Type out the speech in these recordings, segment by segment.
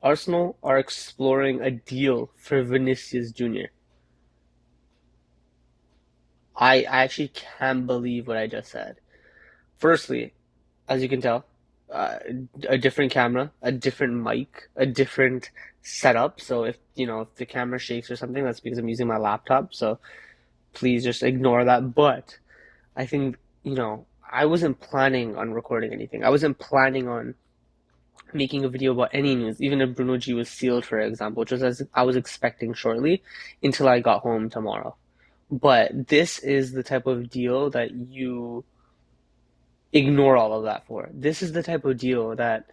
Arsenal are exploring a deal for Vinicius Jr. I actually can't believe what I just said. Firstly, as you can tell, uh, a different camera, a different mic, a different setup. So if the camera shakes or something, that's because I'm using my laptop. So please just ignore that. But I think, I wasn't planning on recording anything. I wasn't planning on making a video about any news, even if Bruno G was sealed, for example, which was as I was expecting shortly until I got home tomorrow. But this is the type of deal that you ignore all of that for. This is the type of deal that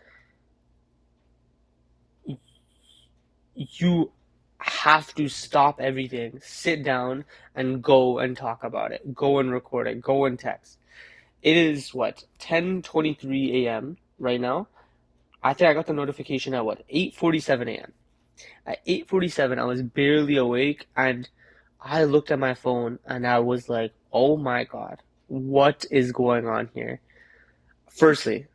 you have to stop everything, sit down, and go and talk about it. Go and record it. Go and text. It is what, 10:23 a.m. right now. I think I got the notification at what, 8:47 a.m. At 8:47, I was barely awake and I looked at my phone and I was like, "Oh my God, what is going on here?" Firstly,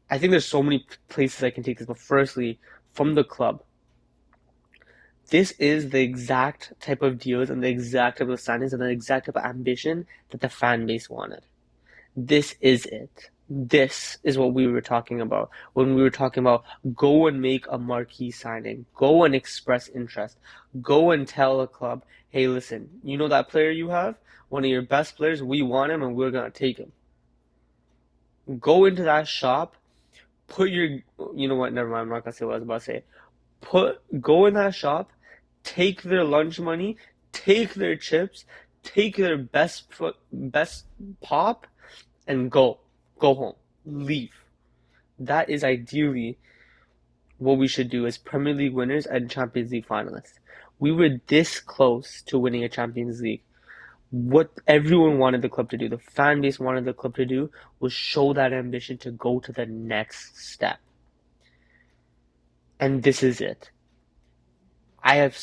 I think there's so many places I can take this, but firstly, from the club, this is the exact type of deals and the exact type of signings and the exact type of ambition that the fan base wanted. This is it. This is what we were talking about when we were talking about go and make a marquee signing, go and express interest, go and tell a club, hey, listen, you know that player you have, one of your best players, we want him and we're gonna take him. Go into that shop, put your, you know what? Never mind. I'm not gonna say what I was about to say. Go in that shop, take their lunch money, take their chips, take their best pop, and go home, leave. That is ideally what we should do as Premier League winners and Champions League finalists. We were this close to winning a Champions League. What everyone wanted the club to do, the fan base wanted the club to do, was show that ambition to go to the next step. And this is it. I have,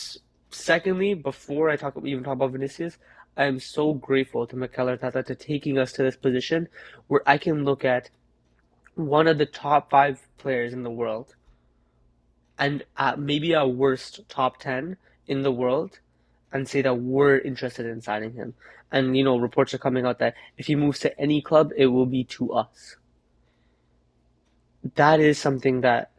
secondly, before I even talk about Vinicius, I am so grateful to Mikel Arteta to taking us to this position where I can look at one of the top five players in the world and maybe our worst top 10 in the world and say that we're interested in signing him. And, reports are coming out that if he moves to any club, it will be to us. That is something that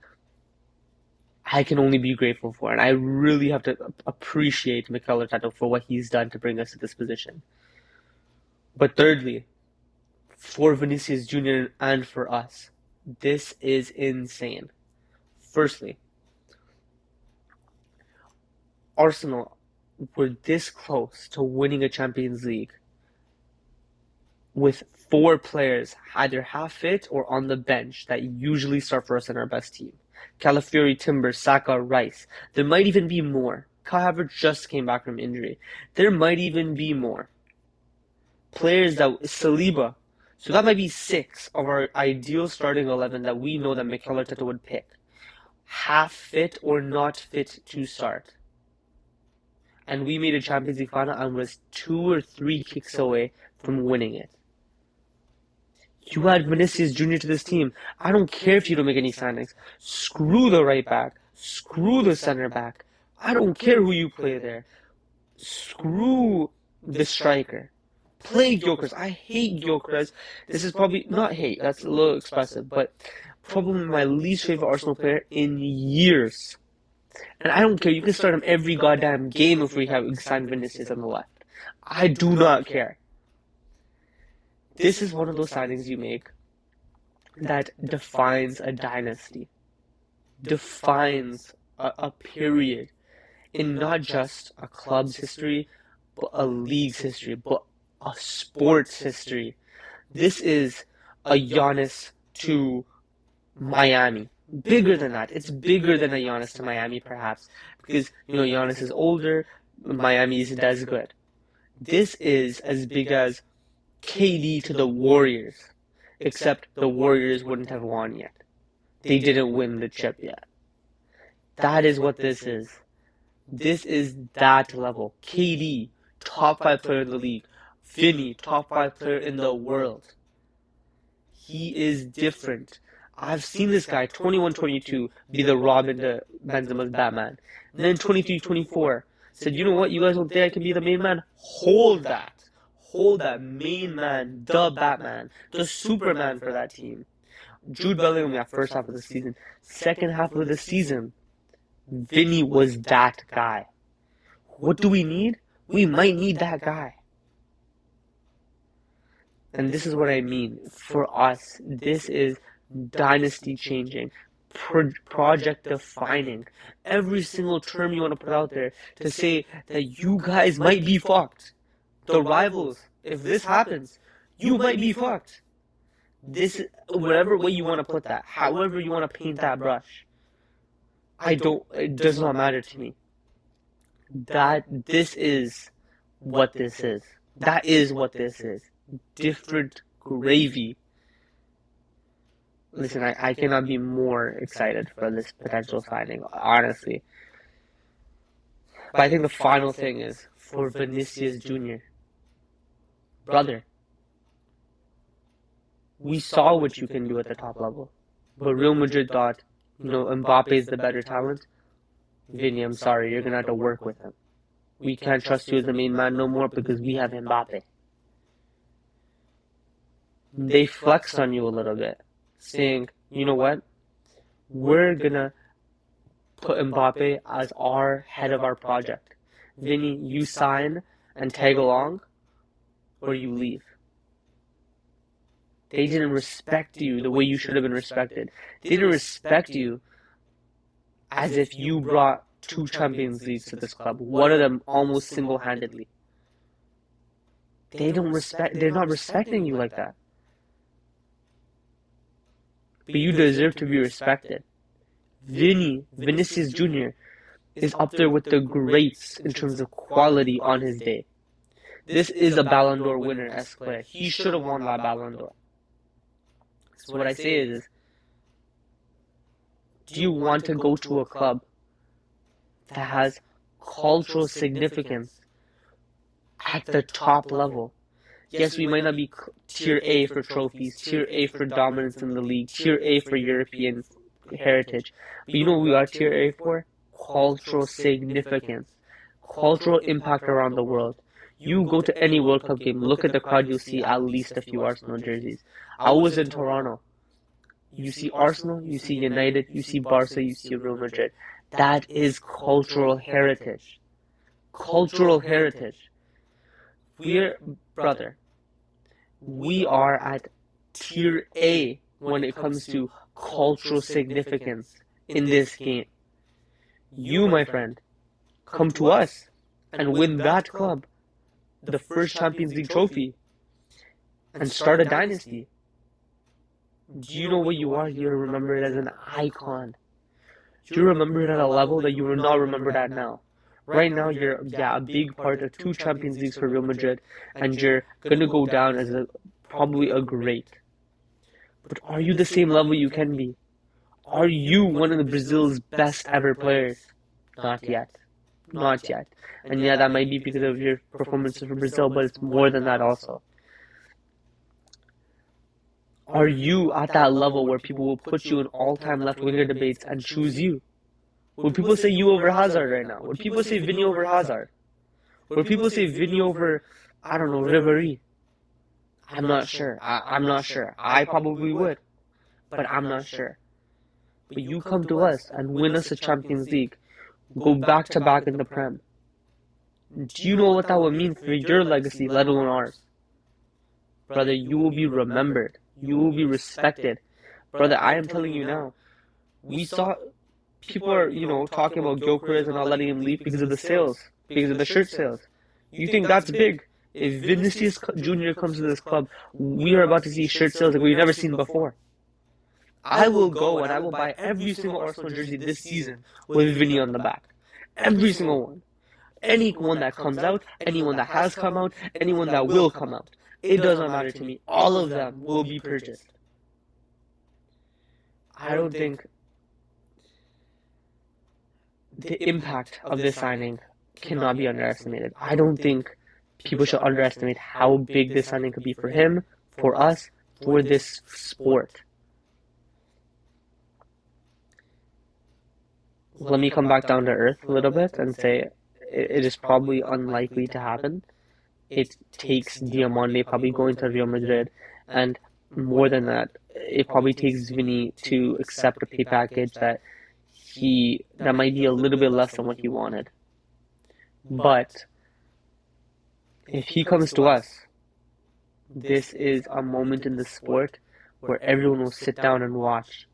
I can only be grateful for. And I really have to appreciate Mikel Arteta for what he's done to bring us to this position. But thirdly, for Vinicius Jr. and for us, this is insane. Firstly, Arsenal were this close to winning a Champions League with four players either half fit or on the bench that usually start for us in our best team. Calafiori, Timber, Saka, Rice. There might even be more. Kai Havertz just came back from injury. There might even be more. Players that Saliba. So that might be six of our ideal starting 11 that we know that Mikel Arteta would pick. Half fit or not fit to start. And we made a Champions League final and was 2 or 3 kicks away from winning it. You add Vinicius Jr. to this team. I don't care if you don't make any signings. Screw the right back. Screw the center back. I don't care who you play there. Screw the striker. Play Gyökeres. I hate Gyökeres. This is probably not hate. That's a little expressive, but probably my least favorite Arsenal player in years. And I don't care. You can start him every goddamn game if we have signed Vinicius on the left. I do not care. This is one of those signings you make that defines a dynasty, defines a period in not just a club's history, but a league's history, but a sports history. This is a Giannis to Miami. Bigger than that. It's bigger than a Giannis to Miami, perhaps, because Giannis is older, Miami isn't as good. This is as big as KD to the Warriors, except the Warriors wouldn't have won yet. They didn't win the chip yet. That is what this is. This is that level. KD, top 5 player in the league. Vinny, top 5 player in the world. He is different. I've seen this guy, 21, 22, be the Robin to Benzema's Batman. And then 23, 24, said, you know what, you guys don't think I can be the main man? Hold that. Hold that main man, the Batman, the Superman for that team. Jude Bellingham that first half of the season. Second half of the season, Vinny was that guy. What do we need? We might need that guy. And this is what I mean. For us, this is dynasty changing, project defining. Every single term you want to put out there to say that you guys might be fucked. The rivals, if this happens, you might be fucked. This, whatever way you want to put that, however you want to paint that brush, it does not matter to me. This is what this is. That is what this is. Different gravy. Listen, I cannot be more excited for this potential signing, honestly. But I think the final thing is for Vinicius Jr. Brother, we saw what you can do at the top level. But Real Madrid thought, Mbappe is the better talent. Vinny, I'm sorry, you're going to have to work with him. We can't trust you as the main man no more because we have Mbappe. They flexed on you a little bit, saying, you know what? We're going to put Mbappe as our head of our project. Vinny, you sign and tag along, or you leave. They didn't respect you the way you should have been respected. They didn't respect you as if you brought 2 Champions Leagues to this club, one of them almost single-handedly. They're not respecting you like that. But you deserve to be respected. Vinicius Jr. is up there with the greats in terms of quality on his day. This is a Ballon d'Or winner-esque player. He should have won that Ballon d'Or. So what I say is, do you want to go to a club that has cultural significance at the top level? Yes, we might not be tier A for trophies, tier A for dominance in the league, tier A for European heritage. But you know what we are tier A for? Cultural significance, cultural impact around the world. You go to any World Cup game, look at the crowd, you'll see at least a few Arsenal jerseys. I was in Toronto. You see Arsenal, you see United, you see Barca, you see Real Madrid. That is cultural heritage. Cultural heritage. Brother, we are at tier A when it comes to cultural significance in this game. You, my friend, come to us and win that club the first Champions League trophy and start a dynasty. Do you know what you are? You're remembered as an icon. You're remembered at a level that you are not remembered at now. Right now, you're a big part of 2 Champions Leagues for Real Madrid, and you're going to go down as probably a great. But are you the same level you can be? Are you one of the Brazil's best ever players? Not yet. Not yet. And yeah, that might be because of your performances for Brazil, but it's more than that also. Are you at that level where people will put you in all-time left-winger debates and choose you? Would people say you over Hazard right now? Would people say Vinny over Hazard? Would people say Vinny over, I don't know, Ribéry? I'm not sure. I'm not sure. I probably would, but I'm not sure. But you come to us and win us a Champions League, go back-to-back in the Prem. Do you know what that would mean for your legacy, let alone ours? Brother, you will be remembered. You will be respected. Brother, I am telling you now, we saw people are, talking about Gyökeres and not letting him leave because of the sales, because of the shirt sales. You think that's big? If Vinicius Jr. comes to this club, we are about to see shirt sales like we've never seen before. I will go and I will buy every single Arsenal jersey this season with Vinny on the back. Every single one. Anyone that comes out, anyone that has come out, anyone that will come out. It does not matter to me. All of them will be purchased. I don't think the impact of this signing cannot be underestimated. I don't think people should underestimate how big this signing could be for him, for us, for this sport. let me come back down to earth a little bit and say it is probably unlikely to happen. It takes Diamande probably going to Real Madrid, and more than that, it probably takes Vini to accept a pay package that might be a little bit less than what he wanted. But if he comes to us, this is a moment in the sport where everyone will sit down and watch.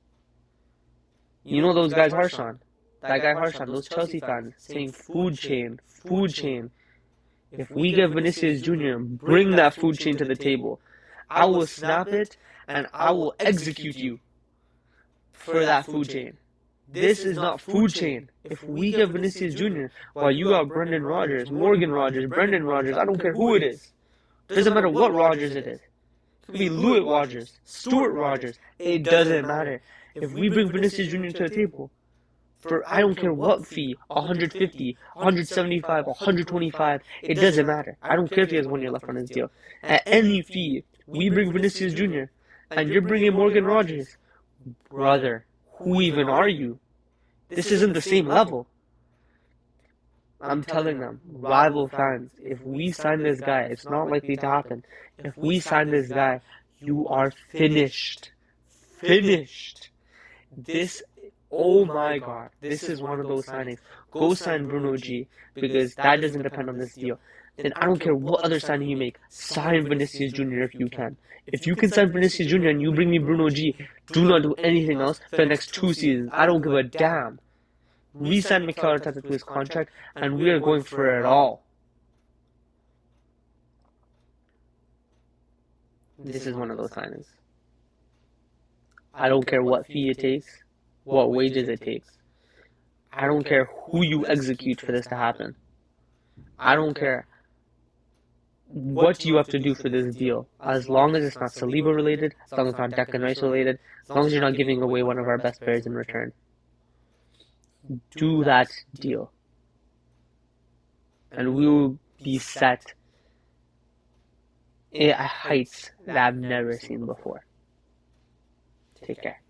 You know those guys Harshan? That guy Harshan, those Chelsea fans saying food chain, food chain. If we get Vinicius Jr., bring that food chain to the table. I will snap it and I will execute you for that food chain. This is not food chain. If we get Vinicius Jr., while you got Brendan Rodgers, Morgan Rodgers, Brendan Rodgers, I don't care who it is. Doesn't matter what Rodgers it is. It could be Louis Rodgers, Stuart Rodgers. It doesn't matter. If we bring Vinicius Jr. to the table, for I don't care what fee, 150, 175, 125, it doesn't matter. I don't care if he has 1 year left on his deal. At any fee, we bring Vinicius Jr. and you're bringing Morgan Rodgers. Brother, who even are you? This isn't the same level. I'm telling them, rival fans, if we sign this guy, it's not likely to happen. If we sign this guy, you are finished. Finished. Oh my God, this is one of those signings. Go sign Bruno G, because that doesn't depend on this deal. Then I don't care what other signing you make. Sign Vinicius Jr. if you can. If you can sign Vinicius Jr. and you bring me Bruno G, do not do anything else for the next 2 seasons. I don't give a damn. Re-sign Mikel Arteta to his contract, and we are going for it all. This is one of those signings. I don't care what fee it takes, what wages it takes. I don't care who you execute for this to happen. I don't care what you have to do for this deal. As long as it's not Saliba related, as long as it's not Declan Rice related, as long as you're not giving away one of our best players in return. Do that deal. And we will be set at heights that I've never seen before. Take care.